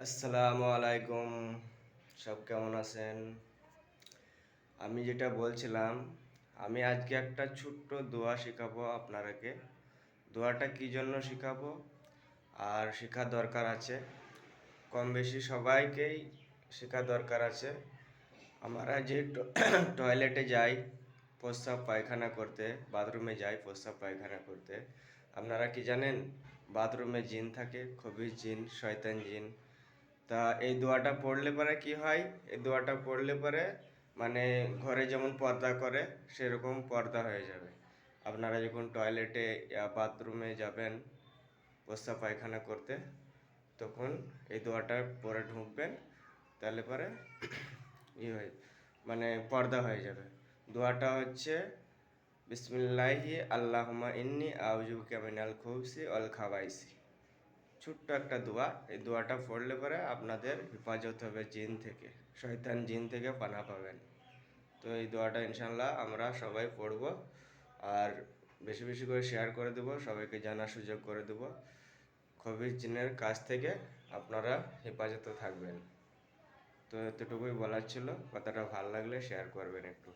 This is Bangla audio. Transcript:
আসসালামু আলাইকুম। সব কেমন আছেন? আমি যেটা বলছিলাম, আমি আজকে একটা ছোট্ট দোয়া শেখাবো আপনারাকে। দোয়াটা কি জন্য শেখাবো আর শেখার দরকার আছে, কম বেশি সবাইকেই শেখা দরকার আছে। আমরা যে টয়লেটে যাই প্রস্রাব পায়খানা করতে, বাথরুমে যাই প্রস্রাব পায়খানা করতে, আপনারা কি জানেন বাথরুমে জিন থাকে, খবিস জিন, শয়তান জিন। তা এই দোয়াটা পড়লে পরে কি হয়, এই দোয়াটা পড়লে পরে মানে ঘরে যেমন পর্দা করে সেরকম পর্দা হয়ে যাবে। আপনারা যখন টয়লেটে বাথরুমে যাবেন প্রস্রাব পায়খানা করতে, তখন এই দোয়াটা পরে ঢুকবেন, তাহলে পরে হয় মানে পর্দা হয়ে যাবে। দোয়াটা হচ্ছে বিসমিল্লাহি আল্লাহুম্মা ইন্নি আউযুবিকা মিনাল খুবসি ওয়াল খাবাইসি। ছোট্ট একটা দোয়া, এই দোয়াটা পড়লে পরে আপনাদের হেফাজত হবে জিন থেকে, শয়তান জিন থেকে পানা পাবেন। তো এই দোয়াটা ইনশাল্লাহ আমরা সবাই পড়ব, আর বেশি বেশি করে শেয়ার করে দেব, সবাইকে জানার সুযোগ করে দেব। খবির জিনের কাছ থেকে আপনারা হেফাজতে থাকবেন। তো এতটুকুই বলার ছিল, কথাটা ভালো লাগলে শেয়ার করবেন একটু।